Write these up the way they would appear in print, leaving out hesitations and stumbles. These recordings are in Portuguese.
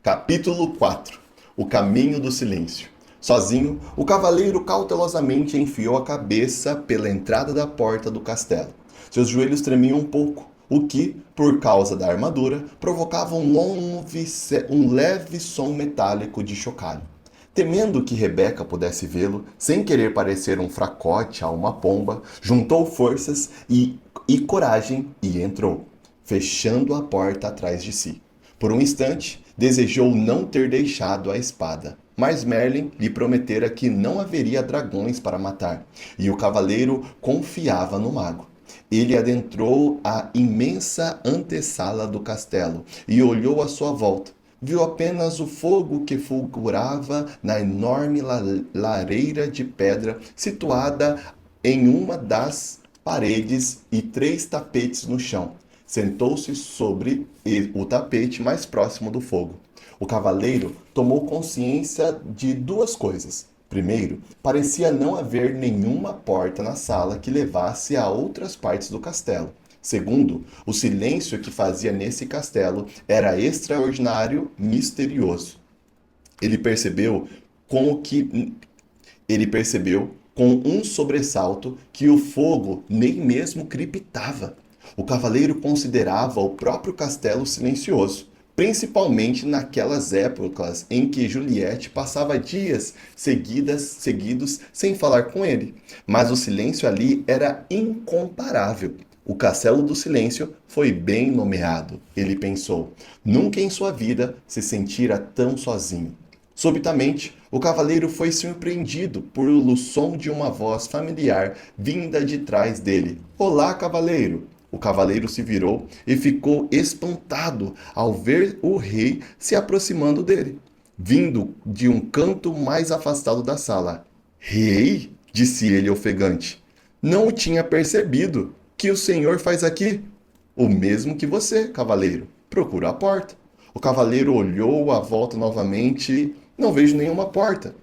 Capítulo 4. O caminho do silêncio. Sozinho, o cavaleiro cautelosamente enfiou a cabeça pela entrada da porta do castelo. Seus joelhos tremiam um pouco, o que, por causa da armadura, provocava um leve som metálico de chocalho. Temendo que Rebeca pudesse vê-lo, sem querer parecer um fracote a uma pomba, juntou forças e coragem e entrou, fechando a porta atrás de si. Por um instante, desejou não ter deixado a espada, mas Merlin lhe prometera que não haveria dragões para matar, e o cavaleiro confiava no mago. Ele adentrou a imensa antessala do castelo e olhou à sua volta. Viu apenas o fogo que fulgurava na enorme lareira de pedra situada em uma das paredes e 3 tapetes no chão. Sentou-se sobre o tapete mais próximo do fogo. O cavaleiro tomou consciência de 2 coisas. Primeiro, parecia não haver nenhuma porta na sala que levasse a outras partes do castelo. Segundo, o silêncio que fazia nesse castelo era extraordinário, misterioso. Ele percebeu com um sobressalto que o fogo nem mesmo crepitava. O cavaleiro considerava o próprio castelo silencioso, principalmente naquelas épocas em que Juliette passava dias seguidos sem falar com ele. Mas o silêncio ali era incomparável. O Castelo do Silêncio foi bem nomeado, ele pensou. Nunca em sua vida se sentira tão sozinho. Subitamente, o cavaleiro foi surpreendido pelo som de uma voz familiar vinda de trás dele. Olá, cavaleiro! O cavaleiro se virou e ficou espantado ao ver o rei se aproximando dele, vindo de um canto mais afastado da sala. Rei? Disse ele ofegante. Não o tinha percebido. Que o senhor faz aqui? O mesmo que você, cavaleiro. Procura a porta. O cavaleiro olhou à volta novamente. Não vejo nenhuma porta.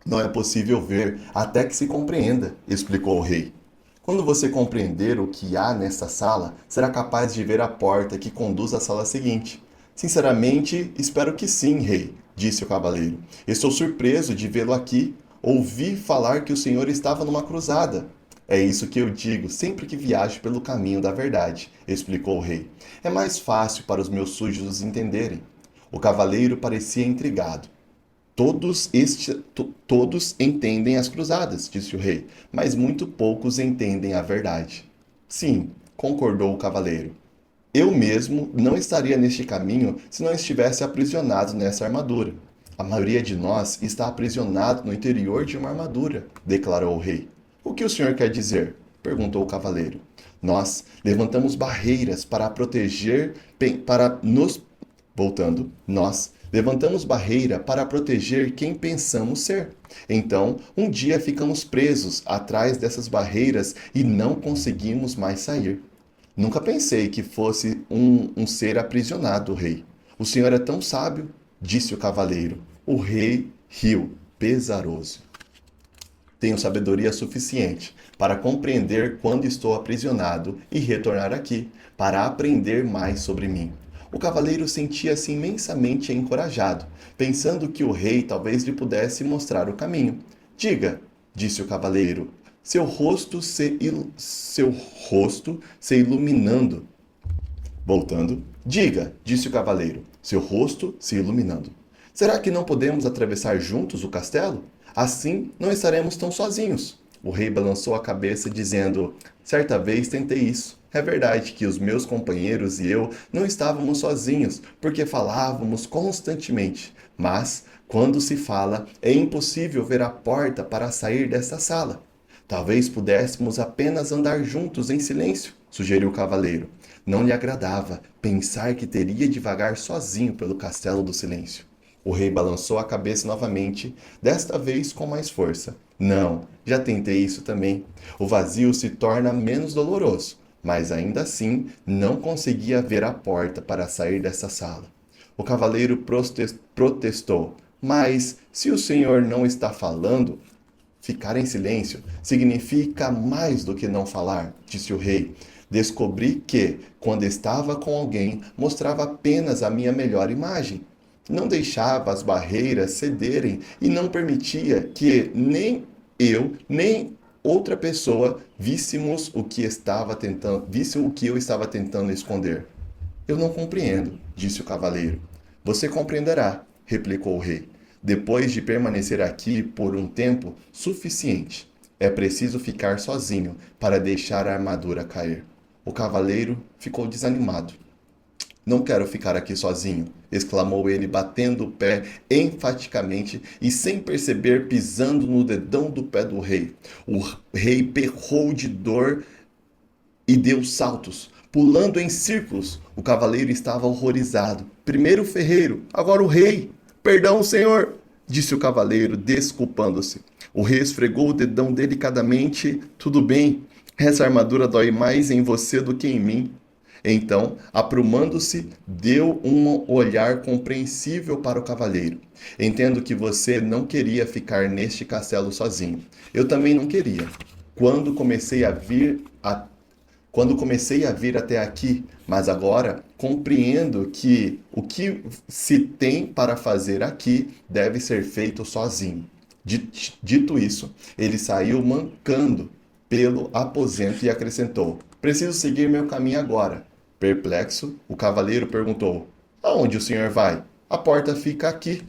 Não é possível ver até que se compreenda, explicou o rei. Quando você compreender o que há nesta sala, será capaz de ver a porta que conduz à sala seguinte. Sinceramente, espero que sim, rei, disse o cavaleiro. Estou surpreso de vê-lo aqui. Ouvi falar que o senhor estava numa cruzada. É isso que eu digo sempre que viajo pelo caminho da verdade, explicou o rei. É mais fácil para os meus súditos entenderem. O cavaleiro parecia intrigado. Todos entendem as cruzadas, disse o rei, mas muito poucos entendem a verdade. Sim, concordou o cavaleiro. Eu mesmo não estaria neste caminho se não estivesse aprisionado nessa armadura. A maioria de nós está aprisionado no interior de uma armadura, declarou o rei. O que o senhor quer dizer? Perguntou o cavaleiro. Nós levantamos barreiras para proteger, nós levantamos barreira para proteger quem pensamos ser. Então, um dia ficamos presos atrás dessas barreiras e não conseguimos mais sair. Nunca pensei que fosse um ser aprisionado, rei. O senhor é tão sábio, disse o cavaleiro. O rei riu, pesaroso. Tenho sabedoria suficiente para compreender quando estou aprisionado e retornar aqui, para aprender mais sobre mim. O cavaleiro sentia-se imensamente encorajado, pensando que o rei talvez lhe pudesse mostrar o caminho. Diga, disse o cavaleiro, seu rosto se iluminando. Voltando, diga, disse o cavaleiro, seu rosto se iluminando. Será que não podemos atravessar juntos o castelo? Assim, não estaremos tão sozinhos. O rei balançou a cabeça, dizendo, certa vez tentei isso. É verdade que os meus companheiros e eu não estávamos sozinhos, porque falávamos constantemente. Mas, quando se fala, é impossível ver a porta para sair desta sala. Talvez pudéssemos apenas andar juntos em silêncio, sugeriu o cavaleiro. Não lhe agradava pensar que teria de vagar sozinho pelo castelo do silêncio. O rei balançou a cabeça novamente, desta vez com mais força. Não, já tentei isso também. O vazio se torna menos doloroso, mas ainda assim não conseguia ver a porta para sair dessa sala. O cavaleiro protestou. Mas, se o senhor não está falando, ficar em silêncio significa mais do que não falar, disse o rei. Descobri que, quando estava com alguém, mostrava apenas a minha melhor imagem. não deixava as barreiras cederem e não permitia que nem eu, nem outra pessoa visse o que eu estava tentando esconder. Eu não compreendo, disse o cavaleiro. Você compreenderá, replicou o rei, depois de permanecer aqui por um tempo suficiente. É preciso ficar sozinho para deixar a armadura cair. O cavaleiro ficou desanimado. Não quero ficar aqui sozinho, exclamou ele, batendo o pé enfaticamente e, sem perceber, pisando no dedão do pé do rei. O rei berrou de dor e deu saltos, pulando em círculos. O cavaleiro estava horrorizado. Primeiro o ferreiro, agora o rei. Perdão, senhor, disse o cavaleiro, desculpando-se. O rei esfregou o dedão delicadamente. Tudo bem, essa armadura dói mais em você do que em mim. Então, aprumando-se, deu um olhar compreensível para o cavaleiro. Entendo que você não queria ficar neste castelo sozinho. Eu também não queria. Quando comecei a vir a quando comecei a vir até aqui, mas agora compreendo que o que se tem para fazer aqui deve ser feito sozinho. Dito isso, ele saiu mancando pelo aposento e acrescentou: Preciso seguir meu caminho agora. Perplexo, o cavaleiro perguntou: Aonde o senhor vai? A porta fica aqui.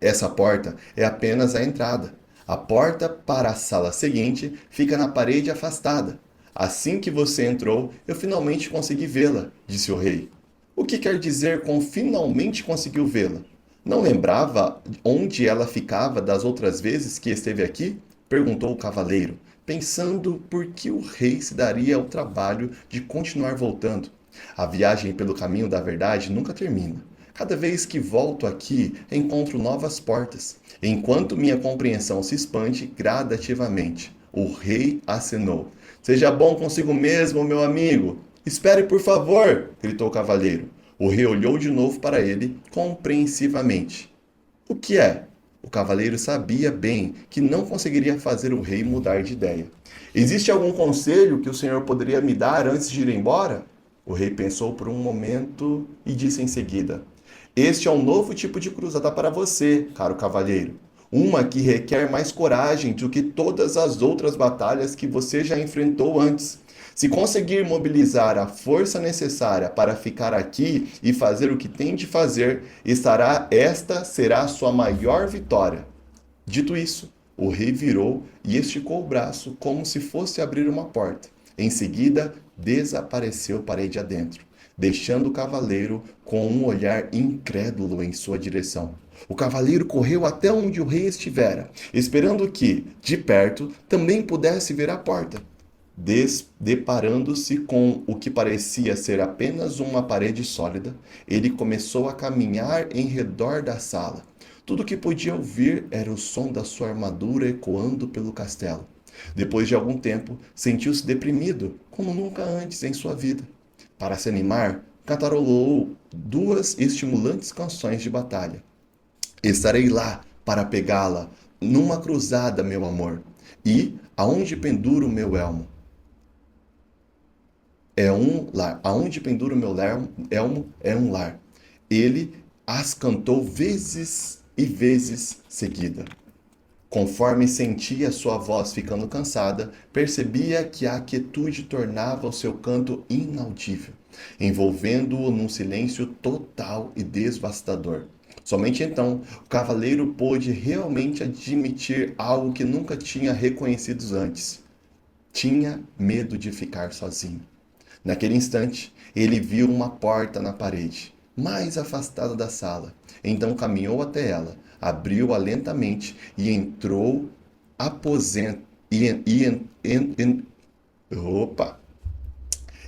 Essa porta é apenas a entrada. A porta para a sala seguinte fica na parede afastada. Assim que você entrou, eu finalmente consegui vê-la, disse o rei. O que quer dizer com finalmente conseguiu vê-la? Não lembrava onde ela ficava das outras vezes que esteve aqui? Perguntou o cavaleiro, pensando por que o rei se daria ao trabalho de continuar voltando. A viagem pelo caminho da verdade nunca termina. Cada vez que volto aqui, encontro novas portas, enquanto minha compreensão se expande gradativamente. O rei acenou. Seja bom consigo mesmo, meu amigo. Espere, por favor, gritou o cavaleiro. O rei olhou de novo para ele, compreensivamente. O que é? O cavaleiro sabia bem que não conseguiria fazer o rei mudar de ideia. Existe algum conselho que o senhor poderia me dar antes de ir embora? O rei pensou por um momento e disse em seguida: Este é um novo tipo de cruzada para você, caro cavalheiro. Uma que requer mais coragem do que todas as outras batalhas que você já enfrentou antes. Se conseguir mobilizar a força necessária para ficar aqui e fazer o que tem de fazer, esta será a sua maior vitória. Dito isso, o rei virou e esticou o braço como se fosse abrir uma porta. Em seguida, desapareceu parede adentro, deixando o cavaleiro com um olhar incrédulo em sua direção. O cavaleiro correu até onde o rei estivera, esperando que, de perto, também pudesse ver a porta. Deparando-se com o que parecia ser apenas uma parede sólida, ele começou a caminhar em redor da sala. Tudo o que podia ouvir era o som da sua armadura ecoando pelo castelo. Depois de algum tempo, sentiu-se deprimido, como nunca antes em sua vida. Para se animar, cantarolou duas estimulantes canções de batalha. Estarei lá para pegá-la, numa cruzada, meu amor. E aonde penduro o meu elmo? É um lar. Aonde penduro o meu elmo é um lar. Ele as cantou vezes e vezes seguida. Conforme sentia sua voz ficando cansada, percebia que a quietude tornava o seu canto inaudível, envolvendo-o num silêncio total e devastador. Somente então o cavaleiro pôde realmente admitir algo que nunca tinha reconhecido antes. Tinha medo de ficar sozinho. Naquele instante, ele viu uma porta na parede, mais afastada da sala. Então caminhou até ela, abriu-a lentamente e entrou aposento. Opa!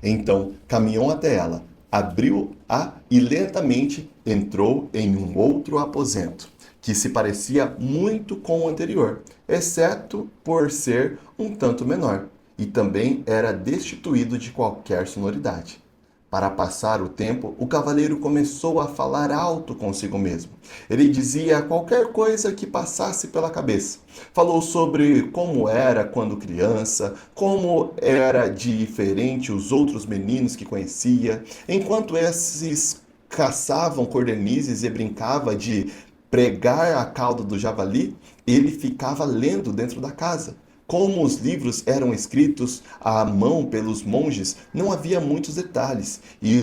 Então caminhou até ela, abriu-a e lentamente entrou em um outro aposento, que se parecia muito com o anterior, exceto por ser um tanto menor, e também era destituído de qualquer sonoridade. Para passar o tempo, o cavaleiro começou a falar alto consigo mesmo. Ele dizia qualquer coisa que passasse pela cabeça. Falou sobre como era quando criança, como era diferente os outros meninos que conhecia, enquanto esses caçavam cordernizes e brincava de pregar a cauda do javali, ele ficava lendo dentro da casa. Como os livros eram escritos à mão pelos monges, não havia muitos detalhes, e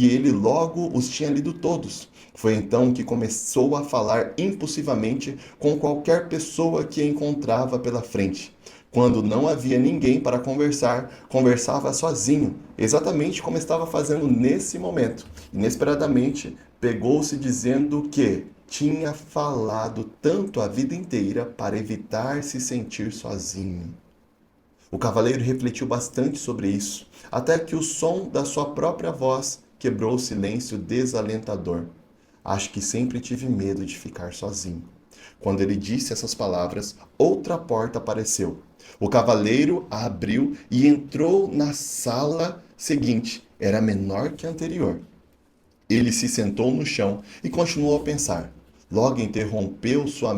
ele logo os tinha lido todos. Foi então que começou a falar impulsivamente com qualquer pessoa que encontrava pela frente. Quando não havia ninguém para conversar, conversava sozinho, exatamente como estava fazendo nesse momento. Inesperadamente, pegou-se dizendo que tinha falado tanto a vida inteira para evitar se sentir sozinho. O cavaleiro refletiu bastante sobre isso, até que o som da sua própria voz quebrou o silêncio desalentador. Acho que sempre tive medo de ficar sozinho. Quando ele disse essas palavras, outra porta apareceu. O cavaleiro a abriu e entrou na sala seguinte. Era menor que a anterior. Ele se sentou no chão e continuou a pensar. Logo irrompeu em sua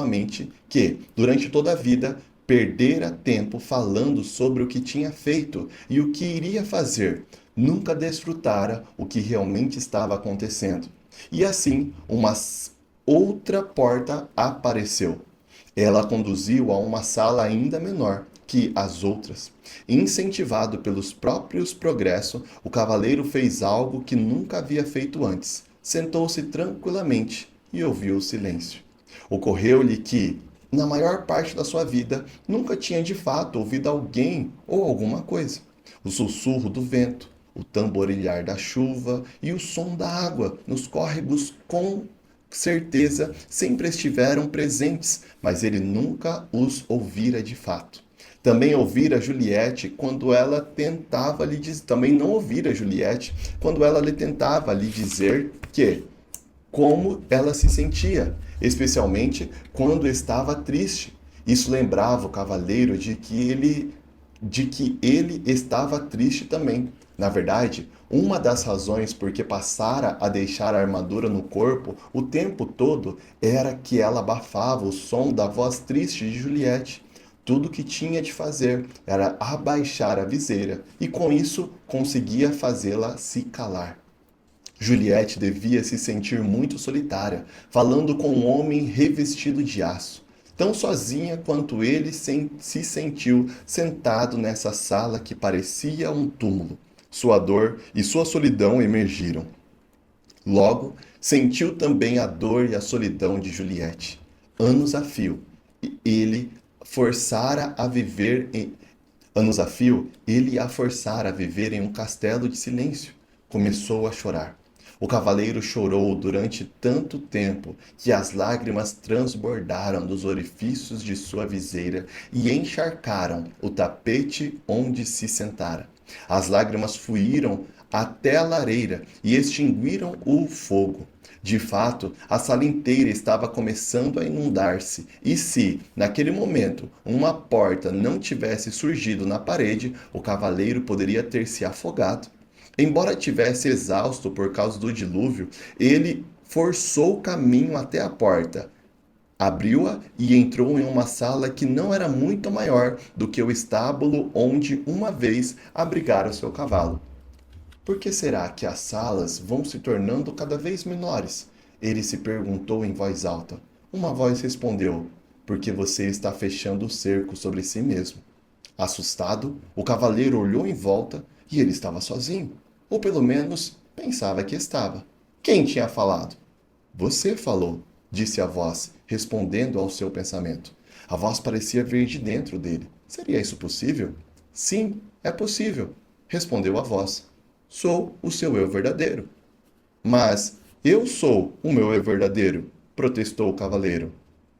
mente que, durante toda a vida, perdera tempo falando sobre o que tinha feito e o que iria fazer. Nunca desfrutara o que realmente estava acontecendo. E assim, uma outra porta apareceu. Ela conduziu a uma sala ainda menor que as outras. Incentivado pelos próprios progressos, o cavaleiro fez algo que nunca havia feito antes. Sentou-se tranquilamente e ouviu o silêncio. Ocorreu-lhe que, na maior parte da sua vida, nunca tinha de fato ouvido alguém ou alguma coisa. O sussurro do vento, o tamborilhar da chuva e o som da água nos córregos com certeza sempre estiveram presentes, mas ele nunca os ouvira de fato. Também ouvira Juliette quando ela tentava lhe dizer, também não ouvira Juliette quando ela lhe tentava lhe dizer que como ela se sentia, especialmente quando estava triste. Isso lembrava o cavaleiro de que ele estava triste também. Na verdade, uma das razões por que passara a deixar a armadura no corpo o tempo todo era que ela abafava o som da voz triste de Juliette. Tudo que tinha de fazer era abaixar a viseira e com isso conseguia fazê-la se calar. Juliette devia se sentir muito solitária, falando com um homem revestido de aço. Tão sozinha quanto ele se sentiu sentado nessa sala que parecia um túmulo. Sua dor e sua solidão emergiram. Logo, sentiu também a dor e a solidão de Juliette. Anos a fio, ele forçara a viver em anos a fio, ele a forçara a viver em um castelo de silêncio. Começou a chorar. O cavaleiro chorou durante tanto tempo que as lágrimas transbordaram dos orifícios de sua viseira e encharcaram o tapete onde se sentara. As lágrimas fluíram até a lareira e extinguiram o fogo. De fato, a sala inteira estava começando a inundar-se, e se, naquele momento, uma porta não tivesse surgido na parede, o cavaleiro poderia ter se afogado. Embora tivesse exausto por causa do dilúvio, ele forçou o caminho até a porta. Abriu-a e entrou em uma sala que não era muito maior do que o estábulo onde uma vez abrigara o seu cavalo. Por que será que as salas vão se tornando cada vez menores? Ele se perguntou em voz alta. Uma voz respondeu: porque você está fechando o cerco sobre si mesmo. Assustado, o cavaleiro olhou em volta e ele estava sozinho. Ou pelo menos pensava que estava. Quem tinha falado? Você falou, disse a voz, respondendo ao seu pensamento. A voz parecia vir de dentro dele. Seria isso possível? Sim, é possível, respondeu a voz. Sou o seu eu verdadeiro. Mas eu sou o meu eu verdadeiro, protestou o cavaleiro.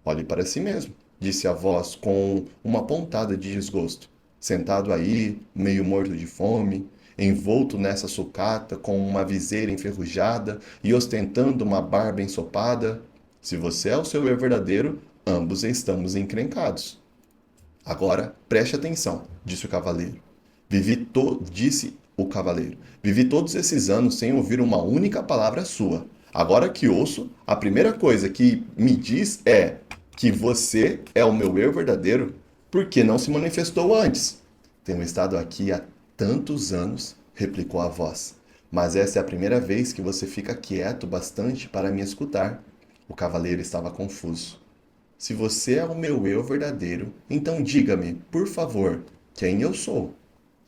Olhe para si mesmo, disse a voz com uma pontada de desgosto. Sentado aí, meio morto de fome, envolto nessa sucata com uma viseira enferrujada e ostentando uma barba ensopada. Se você é o seu eu verdadeiro, ambos estamos encrencados. Agora, preste atenção, disse o cavaleiro. Disse o cavaleiro. Vivi todos esses anos sem ouvir uma única palavra sua. Agora que ouço, a primeira coisa que me diz é que você é o meu eu verdadeiro. Por que não se manifestou antes? Tenho estado aqui há tantos anos, replicou a voz. mas essa é a primeira vez que você fica quieto bastante para me escutar. O cavaleiro estava confuso. Se você é o meu eu verdadeiro, então diga-me, por favor, quem eu sou?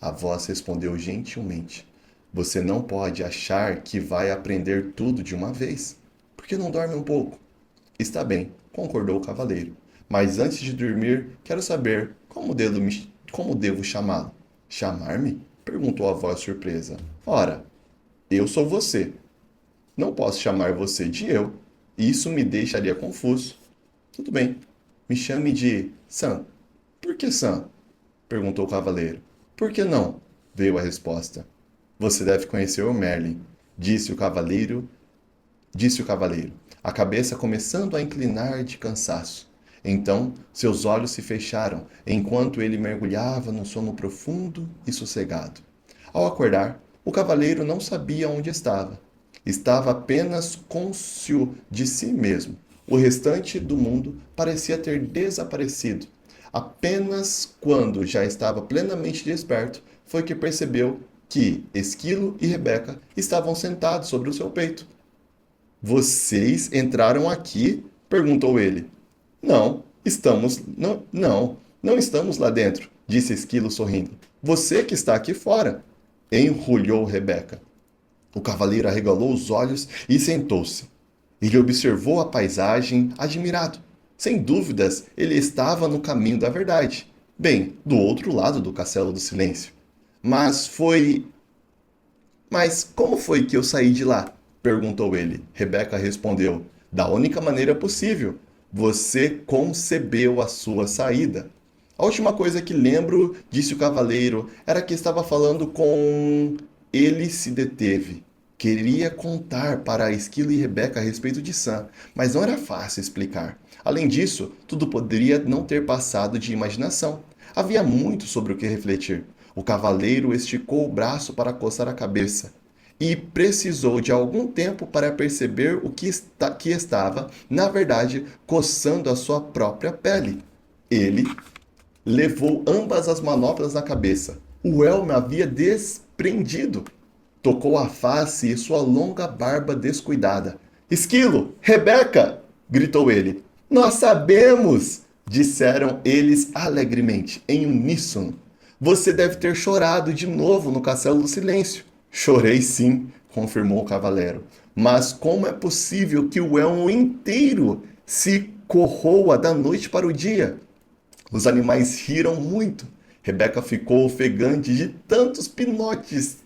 A voz respondeu gentilmente. Você não pode achar que vai aprender tudo de uma vez. Por que não dorme um pouco? Está bem, concordou o cavaleiro. Mas antes de dormir, quero saber como devo chamá-lo. Chamar-me? Perguntou a voz surpresa. Ora, eu sou você. Não posso chamar você de eu. Isso me deixaria confuso. Tudo bem, me chame de Sam. Por que Sam? Perguntou o cavaleiro. Por que não? Veio a resposta. Você deve conhecer o Merlin, disse o cavaleiro, a cabeça começando a inclinar de cansaço. Então, seus olhos se fecharam, enquanto ele mergulhava num sono profundo e sossegado. Ao acordar, o cavaleiro não sabia onde estava. Estava apenas cônscio de si mesmo. O restante do mundo parecia ter desaparecido. Apenas quando já estava plenamente desperto foi que percebeu que Esquilo e Rebeca estavam sentados sobre o seu peito. Vocês entraram aqui? Perguntou ele. Não estamos lá dentro, disse Esquilo sorrindo. Você que está aqui fora, enrulhou Rebeca. O cavaleiro arregalou os olhos e sentou-se. Ele observou a paisagem admirado. Sem dúvidas, ele estava no caminho da verdade, bem, do outro lado do Castelo do Silêncio. Mas como foi que eu saí de lá? Perguntou ele. Rebeca respondeu: da única maneira possível. Você concebeu a sua saída. A última coisa que lembro, disse o cavaleiro, era que estava falando com... Ele se deteve. Queria contar para Esquilo e Rebeca a respeito de Sam, mas não era fácil explicar. Além disso, tudo poderia não ter passado de imaginação. Havia muito sobre o que refletir. O cavaleiro esticou o braço para coçar a cabeça e precisou de algum tempo para perceber que estava, na verdade, coçando a sua própria pele. Ele levou ambas as manoplas na cabeça. O elmo havia desprendido. Tocou a face e sua longa barba descuidada. Esquilo! Rebeca! Gritou ele. Nós sabemos! Disseram eles alegremente, em uníssono. Você deve ter chorado de novo no Castelo do Silêncio. Chorei sim, confirmou o cavaleiro. Mas como é possível que o elmo inteiro se corroa da noite para o dia? Os animais riram muito. Rebeca ficou ofegante de tantos pinotes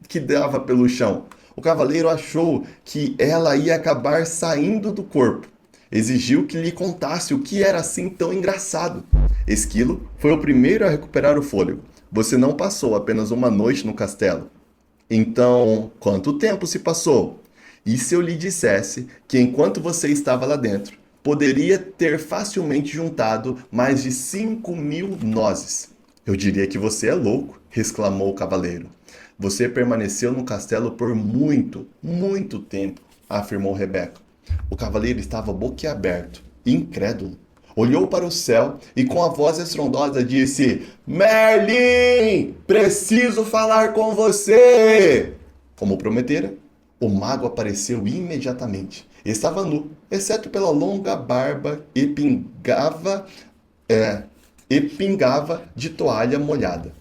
que dava pelo chão. O cavaleiro achou que ela ia acabar saindo do corpo. Exigiu que lhe contasse o que era assim tão engraçado. Esquilo foi o primeiro a recuperar o fôlego. Você não passou apenas uma noite no castelo. Então, quanto tempo se passou? E se eu lhe dissesse que enquanto você estava lá dentro, poderia ter facilmente juntado mais de 5.000 nozes? Eu diria que você é louco, exclamou o cavaleiro. Você permaneceu no castelo por muito, muito tempo, afirmou Rebeca. O cavaleiro estava boquiaberto, incrédulo. Olhou para o céu e com a voz estrondosa disse: Merlin, preciso falar com você! Como prometera, o mago apareceu imediatamente. Estava nu, exceto pela longa barba e pingava de toalha molhada.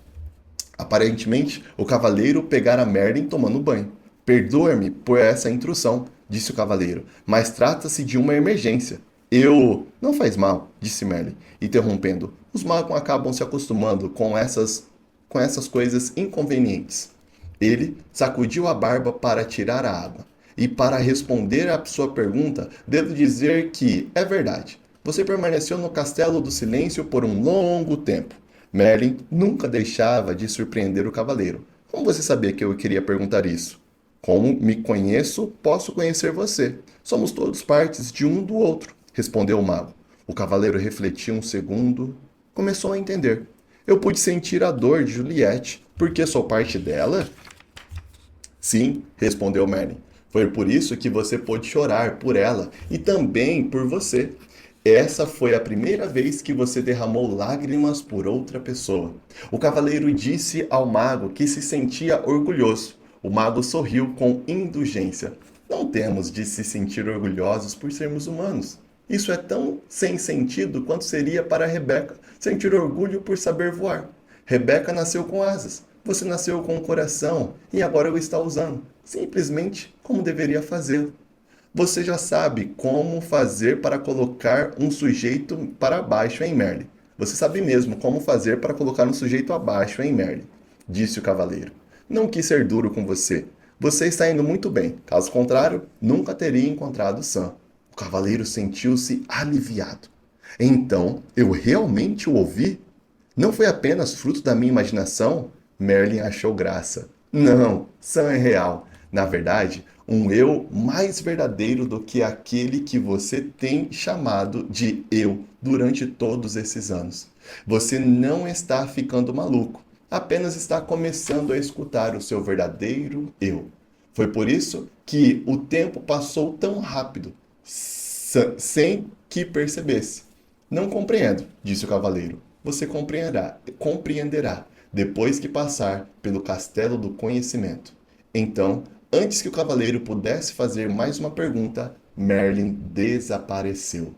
Aparentemente, o cavaleiro pegara Merlin tomando banho. Perdoe-me por essa intrusão, disse o cavaleiro, mas trata-se de uma emergência. Não faz mal, disse Merlin, interrompendo. Os magos acabam se acostumando com essas coisas inconvenientes. Ele sacudiu a barba para tirar a água. E para responder à sua pergunta, devo dizer que é verdade. Você permaneceu no Castelo do Silêncio por um longo tempo. Merlin nunca deixava de surpreender o cavaleiro. Como você sabia que eu queria perguntar isso? Como me conheço, posso conhecer você. Somos todos partes de um do outro, respondeu o mago. O cavaleiro refletiu um segundo. Começou a entender. Eu pude sentir a dor de Juliette, porque sou parte dela? Sim, respondeu Merlin. Foi por isso que você pôde chorar por ela e também por você. Essa foi a primeira vez que você derramou lágrimas por outra pessoa. O cavaleiro disse ao mago que se sentia orgulhoso. O mago sorriu com indulgência. Não temos de se sentir orgulhosos por sermos humanos. Isso é tão sem sentido quanto seria para Rebeca sentir orgulho por saber voar. Rebeca nasceu com asas, você nasceu com um coração e agora o está usando, simplesmente como deveria fazê-lo. Você já sabe como fazer para colocar um sujeito para baixo em Merlin. Você sabe mesmo como fazer para colocar um sujeito abaixo em Merlin, disse o cavaleiro. Não quis ser duro com você. Você está indo muito bem. Caso contrário, nunca teria encontrado Sam. O cavaleiro sentiu-se aliviado. Então, eu realmente o ouvi? Não foi apenas fruto da minha imaginação? Merlin achou graça. Não, Sam é real. Na verdade, um eu mais verdadeiro do que aquele que você tem chamado de eu durante todos esses anos. Você não está ficando maluco, apenas está começando a escutar o seu verdadeiro eu. Foi por isso que o tempo passou tão rápido, sem que percebesse. Não compreendo, disse o cavaleiro. Você compreenderá depois que passar pelo castelo do conhecimento. Então, antes que o cavaleiro pudesse fazer mais uma pergunta, Merlin desapareceu.